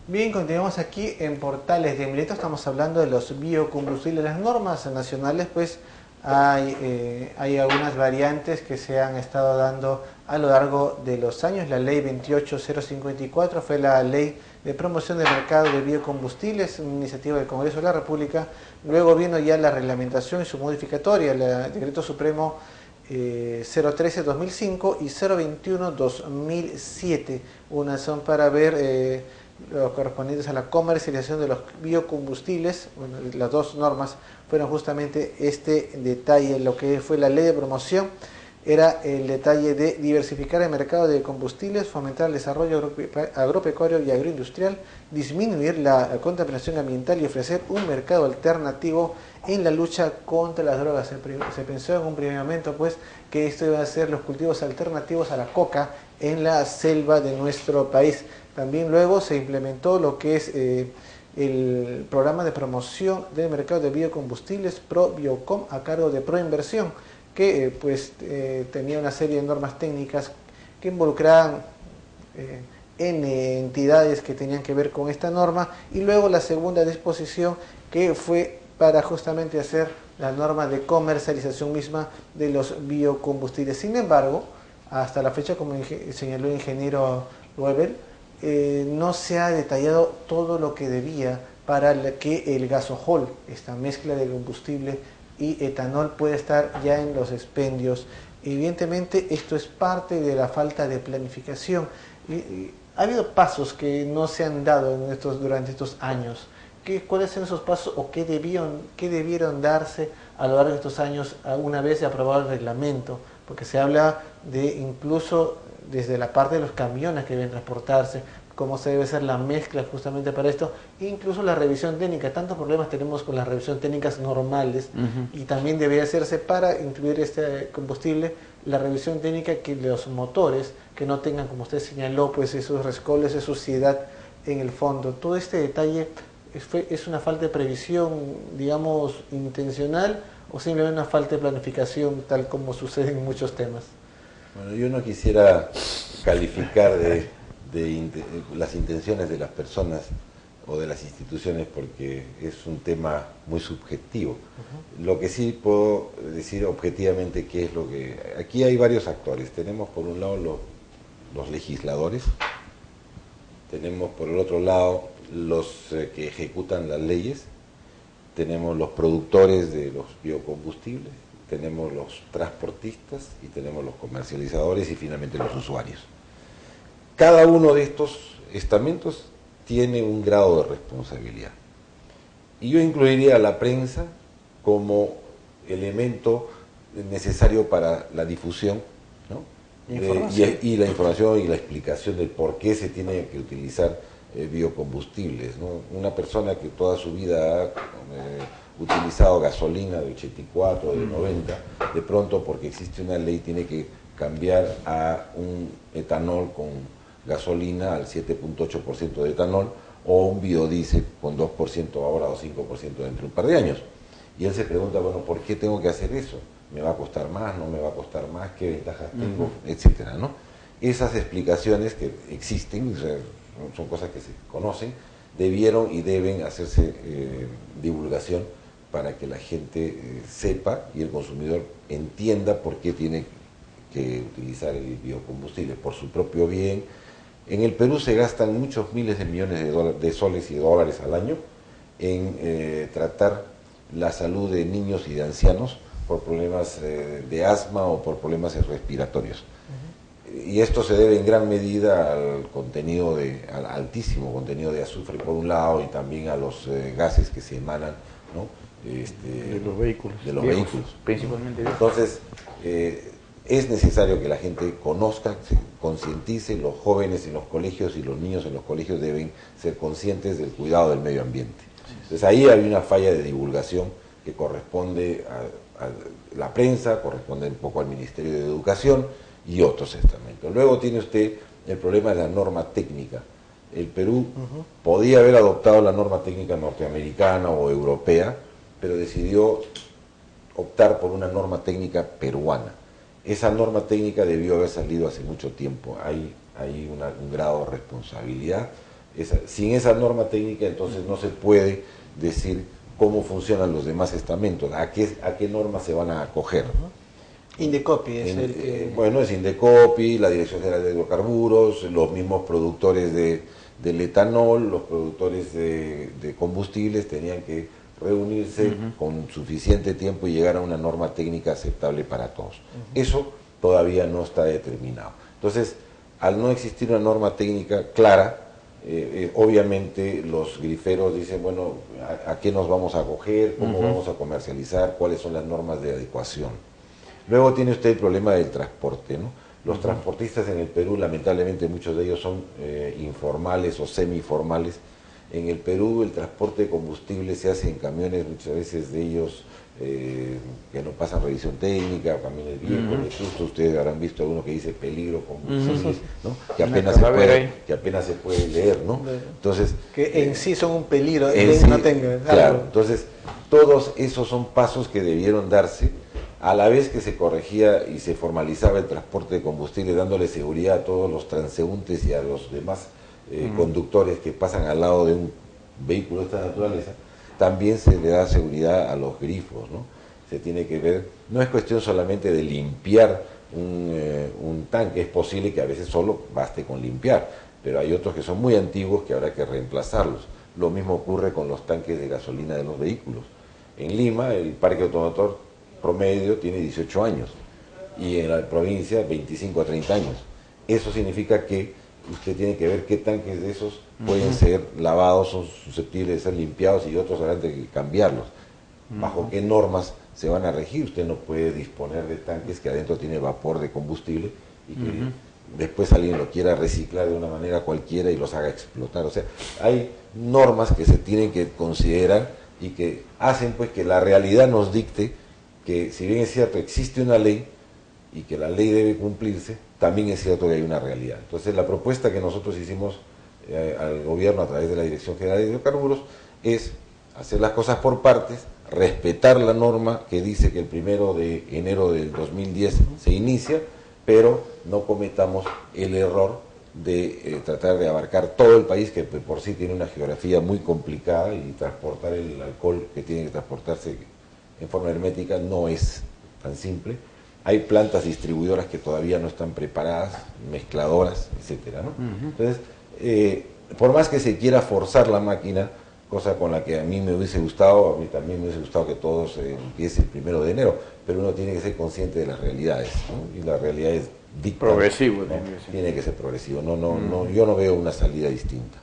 Bien, continuamos aquí en Portales de Mileto, estamos hablando de los biocombustibles. Las normas nacionales, pues hay algunas variantes que se han estado dando a lo largo de los años. La ley 28054 fue la ley de promoción del mercado de biocombustibles, una iniciativa del Congreso de la República. Luego vino ya la reglamentación y su modificatoria, el Decreto Supremo 013-2005 y 021-2007. Unas son para ver los correspondientes a la comercialización de los biocombustibles. Bueno, las dos normas fueron justamente este detalle. Lo que fue la ley de promoción era el detalle de diversificar el mercado de combustibles, fomentar el desarrollo agropecuario y agroindustrial, disminuir la contaminación ambiental y ofrecer un mercado alternativo en la lucha contra las drogas. Se pensó en un primer momento pues que esto iba a ser los cultivos alternativos a la coca en la selva de nuestro país. También luego se implementó lo que es el programa de promoción del mercado de biocombustibles ProBiocom a cargo de Proinversión, que tenía una serie de normas técnicas que involucraban N entidades que tenían que ver con esta norma, y luego la segunda disposición que fue para justamente hacer la norma de comercialización misma de los biocombustibles. Sin embargo, hasta la fecha, como señaló el ingeniero Weber, no se ha detallado todo lo que debía para que el gasojol, esta mezcla de combustible y etanol, pueda estar ya en los expendios. Evidentemente esto es parte de la falta de planificación. Ha habido pasos que no se han dado durante estos años. ¿Cuáles son esos pasos o qué debieron darse a lo largo de estos años una vez aprobado el reglamento? Porque se habla de incluso desde la parte de los camiones que deben transportarse, cómo se debe hacer la mezcla justamente para esto, incluso la revisión técnica. Tantos problemas tenemos con las revisiones técnicas normales, y también debería hacerse para incluir este combustible, la revisión técnica que los motores que no tengan, como usted señaló, pues esos rescoldos, esa suciedad en el fondo. Todo este detalle es una falta de previsión, digamos, intencional, o simplemente una falta de planificación, tal como sucede en muchos temas. Bueno, yo no quisiera calificar de las intenciones de las personas o de las instituciones, porque es un tema muy subjetivo. Lo que sí puedo decir objetivamente que es lo que... Aquí hay varios actores. Tenemos por un lado los legisladores, tenemos por el otro lado los que ejecutan las leyes, tenemos los productores de los biocombustibles, tenemos los transportistas y tenemos los comercializadores y finalmente los usuarios. Cada uno de estos estamentos tiene un grado de responsabilidad. Y yo incluiría a la prensa como elemento necesario para la difusión, ¿no? Y la información y la explicación del por qué se tiene que utilizar biocombustibles, ¿no? Una persona que toda su vida ha utilizado gasolina de 84, de 90, de pronto porque existe una ley tiene que cambiar a un etanol con gasolina al 7.8% de etanol, o un biodiesel con 2% ahora o 5% dentro de un par de años. Y él se pregunta, bueno, ¿por qué tengo que hacer eso? ¿Me va a costar más? ¿No me va a costar más? ¿Qué ventajas tengo? Etcétera, ¿no? Esas explicaciones que existen, son cosas que se conocen, debieron y deben hacerse divulgación para que la gente sepa y el consumidor entienda por qué tiene que utilizar el biocombustible, por su propio bien. En el Perú se gastan muchos miles de millones de soles y dólares al año en tratar la salud de niños y de ancianos por problemas de asma o por problemas respiratorios. Y esto se debe en gran medida al contenido al altísimo contenido de azufre por un lado, y también a los gases que se emanan, ¿no? De los vehículos. De los viejos, vehículos. principalmente. Entonces, es necesario que la gente conozca, se concientice. Los jóvenes en los colegios y los niños en los colegios deben ser conscientes del cuidado del medio ambiente. Entonces ahí hay una falla de divulgación que corresponde a la prensa, corresponde un poco al Ministerio de Educación y otros estamentos. Luego tiene usted el problema de la norma técnica. El Perú podía haber adoptado la norma técnica norteamericana o europea, pero decidió optar por una norma técnica peruana. Esa norma técnica debió haber salido hace mucho tiempo. Hay un grado de responsabilidad sin esa norma técnica entonces no se puede decir cómo funcionan los demás estamentos, a qué normas se van a acoger. Indecopi es el que... Bueno, es Indecopi, la Dirección General de Hidrocarburos, los mismos productores del etanol, los productores de combustibles tenían que reunirse con suficiente tiempo y llegar a una norma técnica aceptable para todos. Eso todavía no está determinado. Entonces, al no existir una norma técnica clara, obviamente los griferos dicen, bueno, ¿a qué nos vamos a acoger? ¿Cómo vamos a comercializar? ¿Cuáles son las normas de adecuación? Luego tiene usted el problema del transporte, ¿no? Los transportistas en el Perú, lamentablemente muchos de ellos son informales o semiformales. En el Perú el transporte de combustible se hace en camiones, muchas veces de ellos que no pasan revisión técnica, camiones viejos, incluso ustedes habrán visto alguno que dice peligro combustible, ¿no? que apenas se puede leer, ¿no? Entonces, que en sí son un peligro, sí, no tenga. Claro, entonces todos esos son pasos que debieron darse a la vez que se corregía y se formalizaba el transporte de combustible, dándole seguridad a todos los transeúntes y a los demás conductores que pasan al lado de un vehículo de esta naturaleza. También se le da seguridad a los grifos, ¿no? Se tiene que ver, no es cuestión solamente de limpiar un tanque, es posible que a veces solo baste con limpiar, pero hay otros que son muy antiguos que habrá que reemplazarlos. Lo mismo ocurre con los tanques de gasolina de los vehículos. En Lima el parque automotor promedio tiene 18 años y en la provincia 25 a 30 años. Eso significa que usted tiene que ver qué tanques de esos pueden ser lavados, son susceptibles de ser limpiados y otros habrán de cambiarlos. ¿Bajo qué normas se van a regir? Usted no puede disponer de tanques que adentro tiene vapor de combustible y que después alguien lo quiera reciclar de una manera cualquiera y los haga explotar. O sea, hay normas que se tienen que considerar y que hacen pues que la realidad nos dicte que, si bien es cierto, existe una ley y que la ley debe cumplirse, también es cierto que hay una realidad. Entonces, la propuesta que nosotros hicimos al gobierno a través de la Dirección General de Hidrocarburos es hacer las cosas por partes, respetar la norma que dice que el 1 de enero del 2010 se inicia, pero no cometamos el error de tratar de abarcar todo el país, que por sí tiene una geografía muy complicada, y transportar el alcohol que tiene que transportarse en forma hermética no es tan simple. Hay plantas distribuidoras que todavía no están preparadas, mezcladoras, etcétera, ¿no? Entonces, por más que se quiera forzar la máquina, cosa con la que a mí me hubiese gustado, a mí también me hubiese gustado que todo empiece el 1 de enero, pero uno tiene que ser consciente de las realidades, ¿no? Y las realidades dictan, progresivo, ¿no? Tiene que ser progresivo. Yo no veo una salida distinta.